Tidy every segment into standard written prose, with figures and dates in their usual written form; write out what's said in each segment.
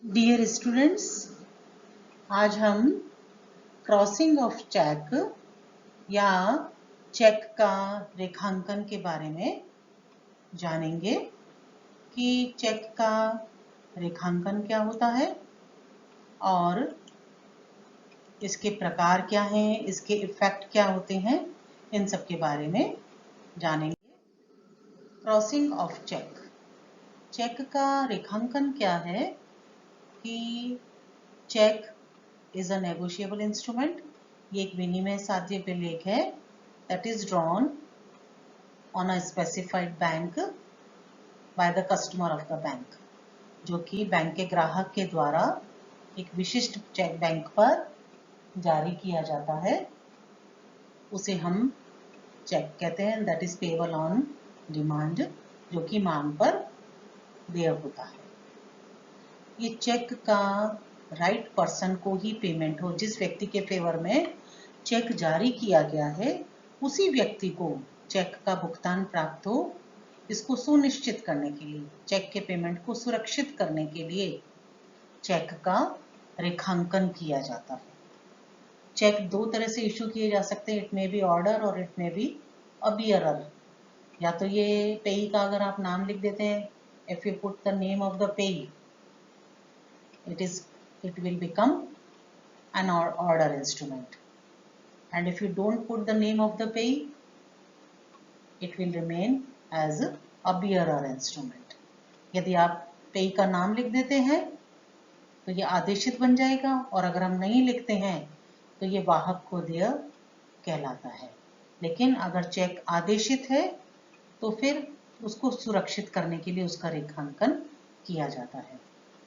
Dear students, आज हम crossing of check या चेक का रेखांकन के बारे में जानेंगे कि चेक का रेखांकन क्या होता है और इसके प्रकार क्या हैं, इसके इफेक्ट क्या होते हैं, इन सब के बारे में जानेंगे। क्रॉसिंग ऑफ चेक, चेक का रेखांकन क्या है कि check is a negotiable instrument. ये एक विनिमय साध्य विलेख है that is drawn on a specified bank by the customer of the bank, जो कि बैंक के ग्राहक के द्वारा एक विशिष्ट चेक बैंक पर जारी किया जाता है, उसे हम चेक कहते हैं। that is payable on demand, जो कि मांग पर देय होता है। ये चेक का राइट पर्सन को ही पेमेंट हो, जिस व्यक्ति के फेवर में चेक जारी किया गया है उसी व्यक्ति को चेक का भुगतान प्राप्त हो, इसको सुनिश्चित करने के लिए, चेक के पेमेंट को सुरक्षित करने के लिए चेक का रेखांकन किया जाता है। चेक दो तरह से इशू किए जा सकते हैं, इट में बी ऑर्डर और इट में बी अबियरर। या तो ये पेई का अगर आप नाम लिख देते हैं, if you put the name of the पेई, it will become an order instrument, and if you don't put the name of the payee, it will remain as a bearer instrument. यदि आप पेई का नाम लिख देते हैं तो ये आदेशित बन जाएगा, और अगर हम नहीं लिखते हैं तो ये वाहक को देय कहलाता है। लेकिन अगर चेक आदेशित है तो फिर उसको सुरक्षित करने के लिए उसका रेखांकन किया जाता है।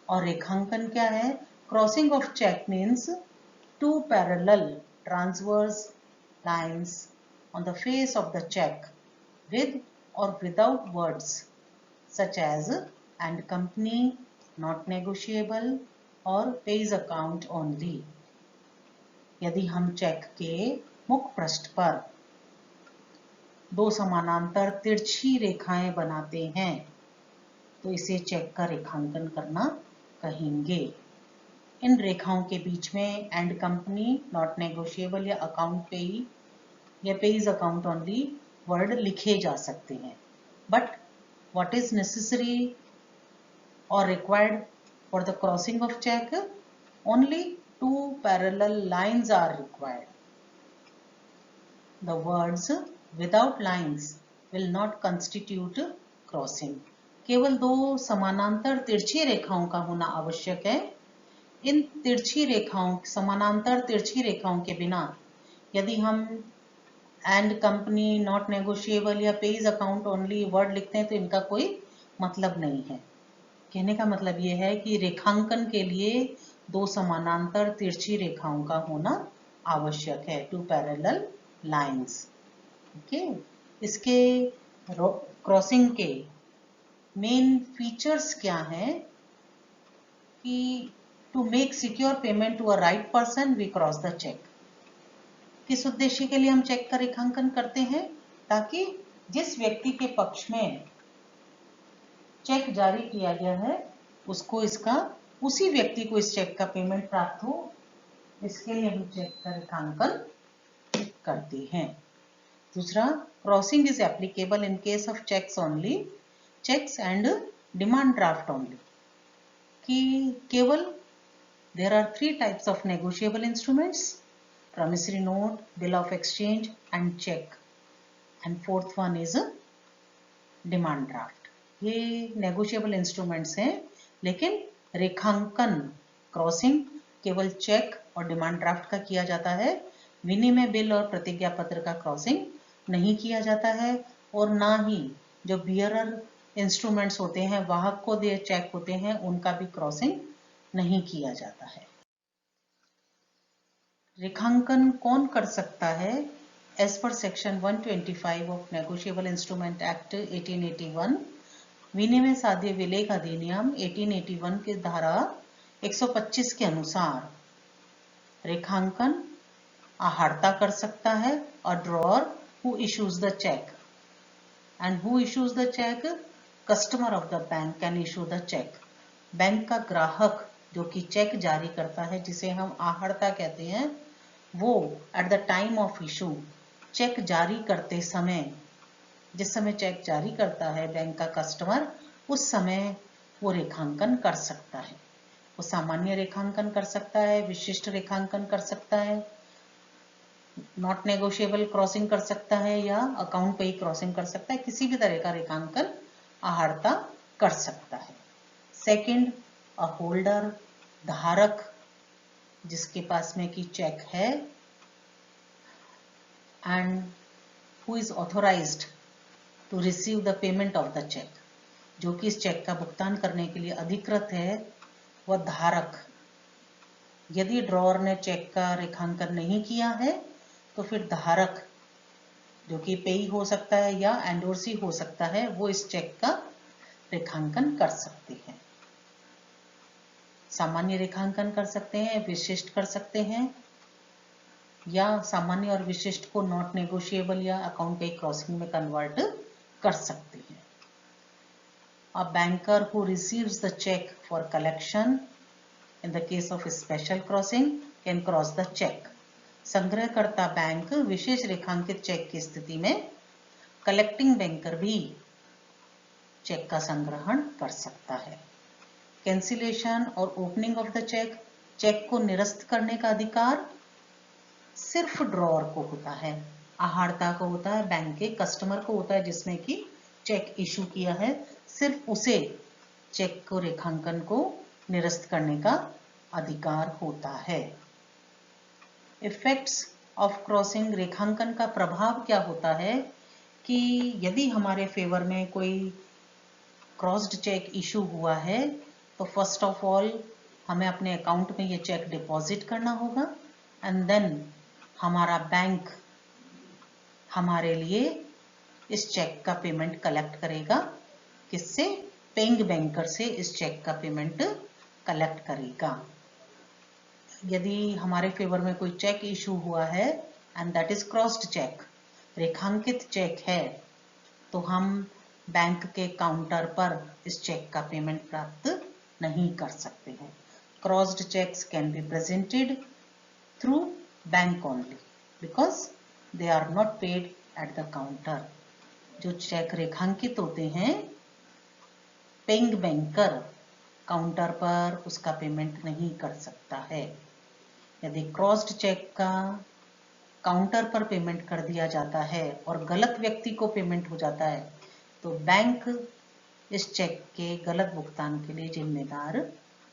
और रेखांकन क्या है? Crossing of cheque means two parallel transverse lines on the face of the check with or without words such as and company, not negotiable or pays account only. यदि हम चेक के मुख पृष्ठ पर दो समानांतर तिरछी रेखाएं बनाते हैं तो इसे चेक का रेखांकन करना कहेंगे। इन रेखाओं के बीच में एंड कंपनी, नॉट नेगोशिएबल या अकाउंट पेई या पेईज अकाउंट ओनली वर्ड लिखे जा सकते हैं। बट व्हाट इज नेसेसरी और required for the crossing of cheque? Only two parallel lines are required. The words without lines will not constitute crossing. केवल दो समानांतर तिरछी रेखाओं का होना आवश्यक है। इन तिरछी रेखाओं, समानांतर तिरछी रेखाओं के बिना यदि हम एंड कंपनी, नॉट नेगोशिएबल या पेज अकाउंट ओनली वर्ड लिखते हैं तो इनका कोई मतलब नहीं है। कहने का मतलब ये है कि रेखांकन के लिए दो समानांतर तिरछी रेखाओं का होना आवश्यक है, टू पैरेलल लाइंस। ओके, इसके क्रॉसिंग के मेन फीचर्स क्या हैं कि to make secure payment to a right person we cross the check. किस उद्देश्य के लिए हम चेक का रेखांकन करते हैं? ताकि जिस व्यक्ति के पक्ष में चेक जारी किया गया है उसको उसी व्यक्ति को इस चेक का पेमेंट प्राप्त हो, इसके लिए हम चेक का रेखांकन करते हैं। दूसरा, crossing is applicable in case of cheques only, cheques and demand draft only. कि केवल there are three types of negotiable instruments: promissory note, bill of exchange and check, and fourth one is a demand draft. ये negotiable instruments हैं, लेकिन रेखांकन crossing केवल check और demand draft का किया जाता है। विनिमय बिल और प्रतिज्ञा पत्र का क्रॉसिंग नहीं किया जाता है, और ना ही जो बियरर इंस्ट्रूमेंट्स होते हैं, वाहक को देय चेक होते हैं, उनका भी क्रॉसिंग नहीं किया जाता है। रेखांकन कौन कर सकता है? As per section 125 of negotiable instrument act 1881, विनिमय साध्य विलेख अधिनियम 1881 के धारा 125 के अनुसार रेखांकन आहर्ता कर सकता है, और drawer who issues the cheque. And who issues the cheque? Customer of the bank can issue the cheque. Bank का ग्राहक जो कि चेक जारी करता है, जिसे हम आहर्ता कहते हैं, वो at the time of issue cheque जारी करते समय, जिस समय चेक जारी करता है बैंक का कस्टमर, उस समय वो रेखांकन कर सकता है। वो सामान्य रेखांकन कर सकता है, विशिष्ट रेखांकन कर सकता है, नॉट नेगोशिएबल क्रॉसिंग कर सकता है, या अकाउंट पे ही क्रॉसिंग कर सकता है। किसी भी तरह का रेखांकन आहर्ता कर सकता है। सेकंड, अ होल्डर, धारक, जिसके पास में की चेक है, and who is authorised to receive the payment of the cheque, जो कि इस चेक का भुगतान करने के लिए अधिकृत है, वह धारक। यदि ड्रॉअर ने चेक का रेखांकन नहीं किया है तो फिर धारक, जो कि पेई हो सकता है या एंडोर्सी हो सकता है, वो इस चेक का रेखांकन कर सकते हैं। सामान्य रेखांकन कर सकते हैं, विशिष्ट कर सकते हैं, या सामान्य और विशिष्ट को नॉट नेगोशिएबल या अकाउंट पे क्रॉसिंग में कन्वर्ट कर सकते हैं। A banker who receives the cheque for collection in the case of special crossing can cross the check. संग्रहकर्ता बैंक विशेष रेखांकित चेक की स्थिति में कलेक्टिंग बैंकर भी चेक का संग्रहण कर सकता है। कैंसिलेशन और opening of the cheque, cheque को निरस्त करने का अधिकार सिर्फ ड्रॉअर को होता है, आहर्ता को होता है, बैंक के कस्टमर को होता है जिसने कि चेक इशू किया है, सिर्फ उसे चेक को रेखांकन को निरस्त करने का अधिकार होता है। इफेक्ट्स ऑफ क्रॉसिंग, रेखांकन का प्रभाव क्या होता है कि यदि हमारे फेवर में कोई क्रॉस्ड चेक इशू हुआ है तो फर्स्ट ऑफ ऑल हमें अपने अकाउंट में ये चेक डिपॉजिट करना होगा, एंड देन हमारा बैंक हमारे लिए इस चेक का पेमेंट कलेक्ट करेगा। किससे? पेइंग बैंकर से इस चेक का पेमेंट कलेक्ट करेगा। यदि हमारे फेवर में कोई चेक इशू हुआ है and that is crossed cheque, रेखांकित चेक है, तो हम बैंक के काउंटर पर इस चेक का पेमेंट प्राप्त नहीं कर सकते हैं। Crossed cheques can be presented through bank only because they are not paid at the counter. जो चेक रेखांकित होते हैं, पेइंग बैंकर काउंटर पर उसका पेमेंट नहीं कर सकता है। यदि क्रॉस्ड चेक का काउंटर पर पेमेंट कर दिया जाता है और गलत व्यक्ति को पेमेंट हो जाता है तो बैंक इस चेक के गलत भुगतान के लिए जिम्मेदार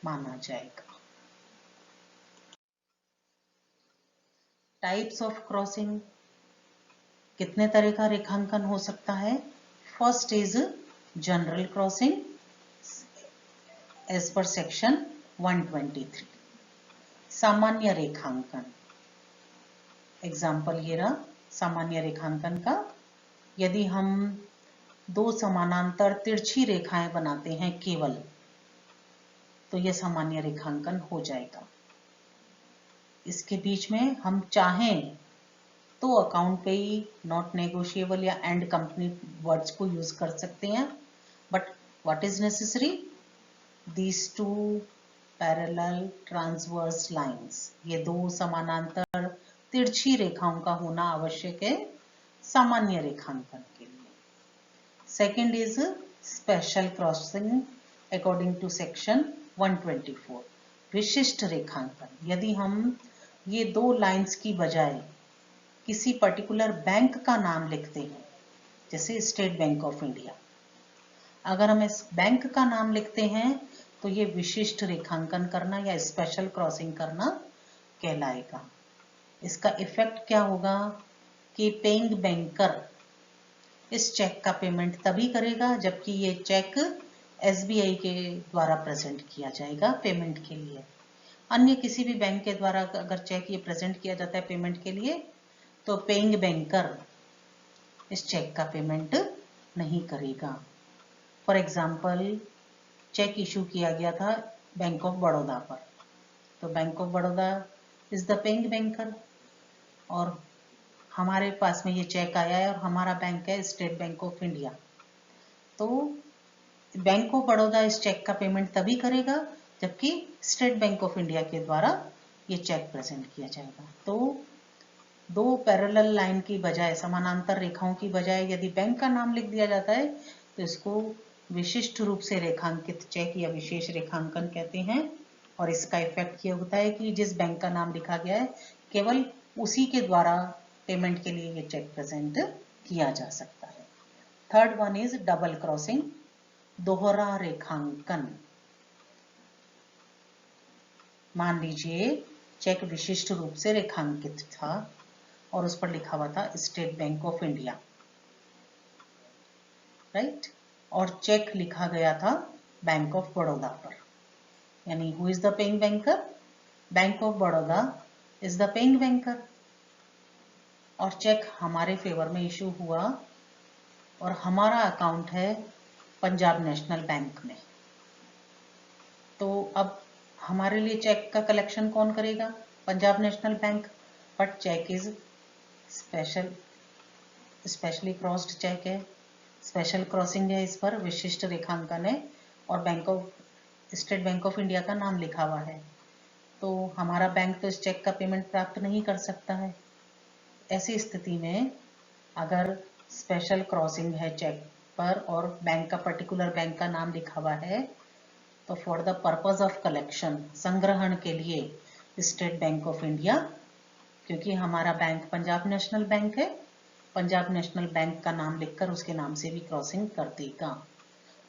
माना जाएगा। टाइप्स ऑफ क्रॉसिंग, कितने तरह का रेखांकन हो सकता है? First is general crossing as per section 123। सामान्य रेखांकन, एग्जाम्पल ये रहा सामान्य रेखांकन का। यदि हम दो समानांतर तिरछी रेखाएं बनाते हैं केवल, तो यह सामान्य रेखांकन हो जाएगा। इसके बीच में हम चाहें तो अकाउंट पे ही नॉट नेगोशिएबल या एंड कंपनी वर्ड्स को यूज कर सकते हैं, but what is necessary? These two parallel transverse lines, ये दो समानांतर तिरछी रेखाओं का होना आवश्यक है सामान्य रेखांकन के लिए। Second is special crossing according to section 124, विशिष्ट रेखांकन। यदि हम ये दो लाइंस की बजाय किसी पर्टिकुलर बैंक का नाम लिखते हैं, जैसे स्टेट बैंक ऑफ इंडिया, अगर हम इस बैंक का नाम लिखते हैं तो ये विशिष्ट रेखांकन करना या स्पेशल क्रॉसिंग करना कहलाएगा। इसका इफेक्ट क्या होगा कि पेइंग बैंकर इस चेक का पेमेंट तभी करेगा जबकि ये चेक एसबीआई के द्वारा प्रेजेंट किया जाएगा पेमेंट के लिए। अन्य किसी भी बैंक के द्वारा अगर चेक ये प्रेजेंट किया जाता है पेमेंट के लिए तो पेइंग बैंकर इस चेक का पेमेंट नहीं करेगा। फॉर एग्जाम्पल, चेक इशू किया गया था बैंक ऑफ बड़ौदा पर, तो bank of Baroda is the paying banker और हमारे पास में ये चेक आया है और हमारा बैंक है स्टेट बैंक ऑफ इंडिया, तो बैंक ऑफ बड़ौदा इस चेक का पेमेंट तभी करेगा जबकि स्टेट बैंक ऑफ इंडिया के द्वारा ये चेक प्रेजेंट किया जाएगा। तो दो पैरेलल लाइन की बजाय, समानांतर रेखाओं की बजाय यदि बैंक का नाम लिख दिया जाता है तो इसको विशिष्ट रूप से रेखांकित चेक या विशेष रेखांकन कहते हैं। और इसका इफेक्ट ये होता है कि जिस बैंक का नाम लिखा गया है केवल उसी के द्वारा पेमेंट के लिए ये चेक प्रेजेंट किया जा सकता है। Third one is double crossing, दोहरा रेखांकन। मान लीजिए चेक विशिष्ट रूप से रेखांकित था और उस पर लिखा हुआ था state Bank of India, right, और चेक लिखा गया था बैंक ऑफ बड़ौदा पर, यानी who is the paying banker? Bank of Baroda is the paying banker. और चेक हमारे फेवर में इशू हुआ और हमारा अकाउंट है पंजाब नेशनल बैंक में। तो अब हमारे लिए चेक का कलेक्शन कौन करेगा? Punjab National Bank. But cheque is specially crossed cheque है, स्पेशल क्रॉसिंग है, इस पर विशिष्ट रेखांकन है और स्टेट बैंक ऑफ इंडिया का नाम लिखा हुआ है। तो हमारा बैंक तो इस चेक का पेमेंट प्राप्त नहीं कर सकता है। ऐसी स्थिति में अगर स्पेशल क्रॉसिंग है चेक पर और बैंक का पर्टिकुलर बैंक का नाम लिखा हुआ है तो for the purpose of collection, संग्रहण के लिए स्टेट बैंक ऑफ इंडिया, क्योंकि हमारा बैंक पंजाब नेशनल बैंक है, पंजाब नेशनल बैंक का नाम लिखकर उसके नाम से भी क्रॉसिंग कर देगा।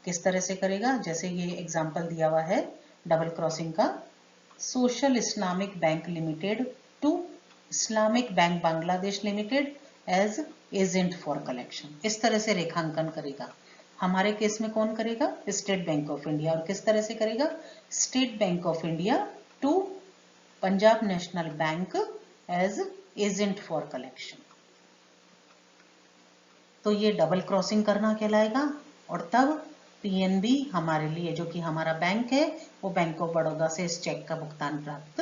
किस तरह से करेगा? जैसे ये एग्जाम्पल दिया हुआ है डबल क्रॉसिंग का, Social Islamic Bank Limited to Islamic Bank Bangladesh Limited as agent for collection. इस तरह से रेखांकन करेगा। हमारे केस में कौन करेगा? State Bank of India. और किस तरह से करेगा? State Bank of India to Punjab National Bank as agent for collection. तो ये डबल क्रॉसिंग करना कहलाएगा। और तब पीएनबी हमारे लिए, जो कि हमारा बैंक है, वो बैंक ऑफ बड़ौदा से इस चेक का भुगतान प्राप्त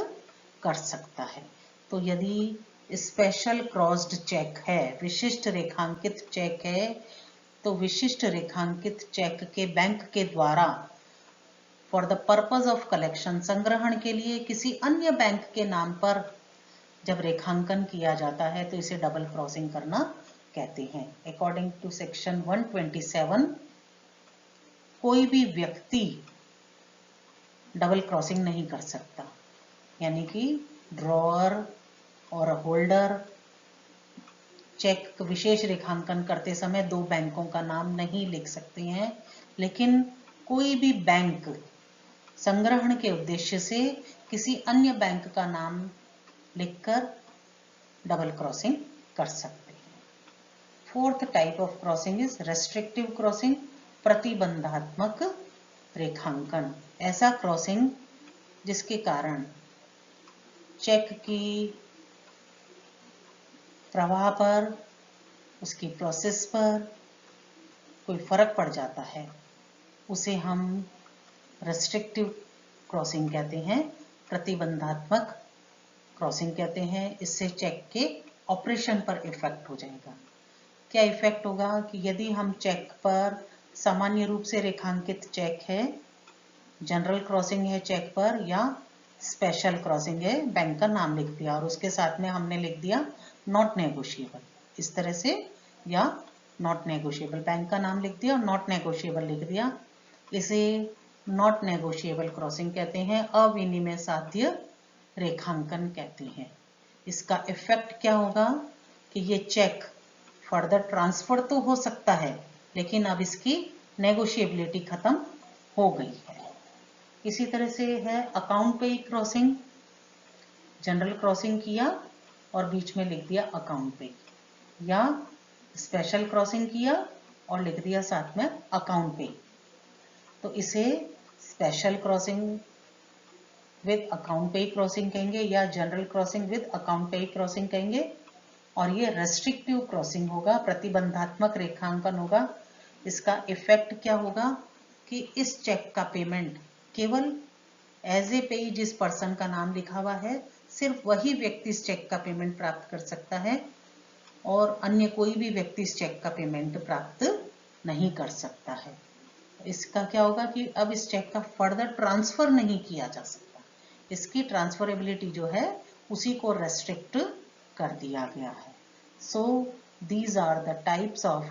कर सकता है। तो यदि स्पेशल क्रॉस्ड चेक है, विशिष्ट रेखांकित चेक है, तो विशिष्ट रेखांकित चेक के बैंक के द्वारा for the purpose of collection, संग्रहण के लिए किसी अन्य बैंक के नाम पर जब रेखांकन किया जाता है तो इसे डबल क्रॉसिंग करना कहते हैं। अकॉर्डिंग टू सेक्शन 127 कोई भी व्यक्ति डबल क्रॉसिंग नहीं कर सकता, यानी कि ड्रॉअर और होल्डर चेक विशेष रेखांकन करते समय दो बैंकों का नाम नहीं लिख सकते हैं, लेकिन कोई भी बैंक संग्रहण के उद्देश्य से किसी अन्य बैंक का नाम लिखकर डबल क्रॉसिंग कर सकते हैं। Fourth type of crossing is restrictive crossing, प्रतिबंधात्मक रेखांकन। ऐसा क्रॉसिंग जिसके कारण चेक की प्रवाह पर, उसकी प्रोसेस पर कोई फर्क पड़ जाता है, उसे हम रेस्ट्रिक्टिव क्रॉसिंग कहते हैं, प्रतिबंधात्मक क्रॉसिंग कहते हैं। इससे चेक के ऑपरेशन पर इफेक्ट हो जाएगा। क्या इफेक्ट होगा कि यदि हम चेक पर सामान्य रूप से रेखांकित चेक है, जनरल क्रॉसिंग है चेक पर, या स्पेशल क्रॉसिंग है, बैंक का नाम लिख दिया और उसके साथ में हमने लिख दिया नॉट नेगोशिएबल, इस तरह से, या नॉट नेगोशिएबल, बैंक का नाम लिख दिया और नॉट नेगोशिएबल लिख दिया, इसे नॉट नेगोशिएबल क्रॉसिंग कहते हैं, अविनिमय साध्य रेखांकन कहते हैं। इसका इफेक्ट क्या होगा कि ये चेक फर्दर ट्रांसफर तो हो सकता है, लेकिन अब इसकी नेगोशिएबिलिटी खत्म हो गई है। इसी तरह से है account payee crossing, general crossing किया और बीच में लिख दिया अकाउंट पे, या स्पेशल क्रॉसिंग किया और लिख दिया साथ में अकाउंट पे, तो इसे special crossing with account payee crossing कहेंगे या general crossing with account payee crossing कहेंगे। और ये रेस्ट्रिक्टिव क्रॉसिंग होगा, प्रतिबंधात्मक रेखांकन होगा। इसका इफेक्ट क्या होगा कि इस चेक का पेमेंट केवल एज ए पेई जिस पर्सन का नाम लिखा हुआ है, सिर्फ वही व्यक्ति इस चेक का पेमेंट प्राप्त कर सकता है और अन्य कोई भी व्यक्ति इस चेक का पेमेंट प्राप्त नहीं कर सकता है। इसका क्या होगा कि अब इस चेक का फर्दर ट्रांसफर नहीं किया जा सकता, इसकी ट्रांसफरेबिलिटी जो है उसी को रेस्ट्रिक्ट कर दिया गया है। So these are the types of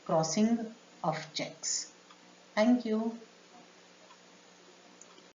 crossing of cheques. Thank you.